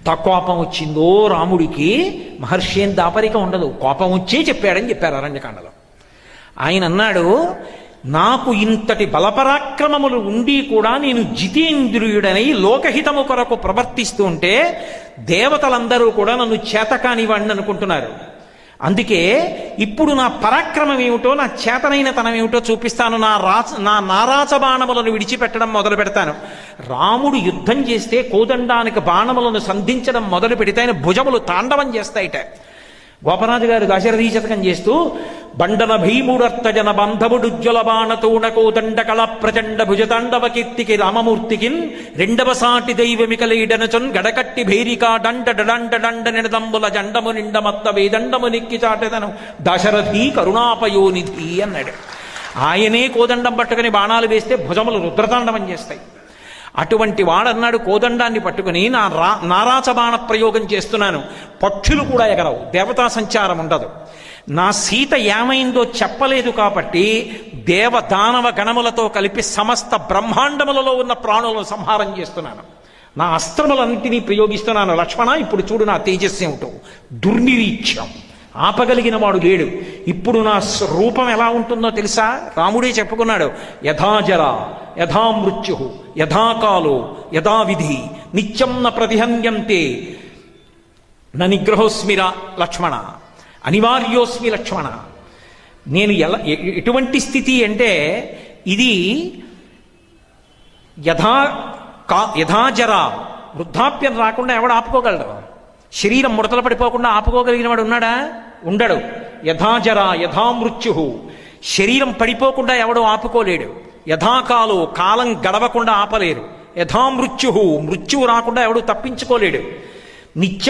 ఎంత కోపం వచ్చిందో రాముడికి. మహర్షి ఏం దాపరిక ఉండదు, కోపం వచ్చే చెప్పాడని చెప్పారు అరణ్యకాండలో. ఆయన అన్నాడు, నాకు ఇంతటి బలపరాక్రమములు ఉండి కూడా నేను జితేంద్రియుడనై లోకహితము కొరకు ప్రవర్తిస్తూ ఉంటే దేవతలందరూ కూడా నన్ను చేతకానివాడిని అనుకుంటున్నారు. అందుకే ఇప్పుడు నా పరాక్రమం ఏమిటో, నా చేతనైన తనం ఏమిటో చూపిస్తాను. నా నారాచ బాణములను విడిచిపెట్టడం మొదలు పెడతాను. రాముడు యుద్ధం చేస్తే కోదండానికి బాణములను సంధించడం మొదలు పెడితే ఆయన భుజములు తాండవం చేస్తాయిట. గోపరాజు గారు దాశరథీ శతకం చేస్తూ, బండన భీముడర్తజన బంధముడుజ్వల బాణతోణ కోదండ కళ ప్రచండ భుజతాండవ కీర్తికి రామమూర్తికిన్ రెండవ సాటి దైవమికలీడనచొన్ గడకట్టి భైరికా డండ డండ డండ నిడదంబుల జండము నిండమత్త వేదండము నిక్కి చాటెదను దాశరథీ కరుణాపయోనిధి అన్నాడు. ఆయనే కోదండం పట్టుకుని బాణాలు వేస్తే భుజములు రుద్రతాండవం చేస్తాయి. అటువంటి వాడన్నాడు, కోదండాన్ని పట్టుకుని నారాచ బాణ ప్రయోగం చేస్తున్నాను, పక్షులు కూడా ఎగరవు, దేవతా సంచారం ఉండదు. నా సీత ఏమైందో చెప్పలేదు కాబట్టి దేవదానవ గణములతో కలిపి సమస్త బ్రహ్మాండములలో ఉన్న ప్రాణులను సంహారం చేస్తున్నాను. నా అస్త్రములన్నింటినీ ప్రయోగిస్తున్నాను. లక్ష్మణ, ఇప్పుడు చూడు నా తేజస్సు ఏమిటో. దుర్నిరీక్ష్యం, ఆపగలిగిన వాడు లేడు. ఇప్పుడు నా రూపం ఎలా ఉంటుందో తెలుసా? రాముడే చెప్పుకున్నాడు, యథాజర యథా మృత్యు యథాకాలో యథావిధి నిత్యం న ప్రతిహన్యంతే న నిగ్రహోస్మిర లక్ష్మణ, అనివార్యోస్మి లక్ష్మణ. నేను ఎటువంటి స్థితి అంటే ఇది యథాజర, వృద్ధాప్యం రాకుండా ఎవడు ఆపుకోగలడు? శరీరం ముడతలు పడిపోకుండా ఆపుకోగలిగిన వాడు ఉన్నాడా? ఉండడు. యథాజర యథామృత్యు, శరీరం పడిపోకుండా ఎవడు ఆపుకోలేడు. యథాకాలో, కాలం గడవకుండా ఆపలేరు. యథామృత్యు, మృత్యువు రాకుండా ఎవడు తప్పించుకోలేడు. నిత్యం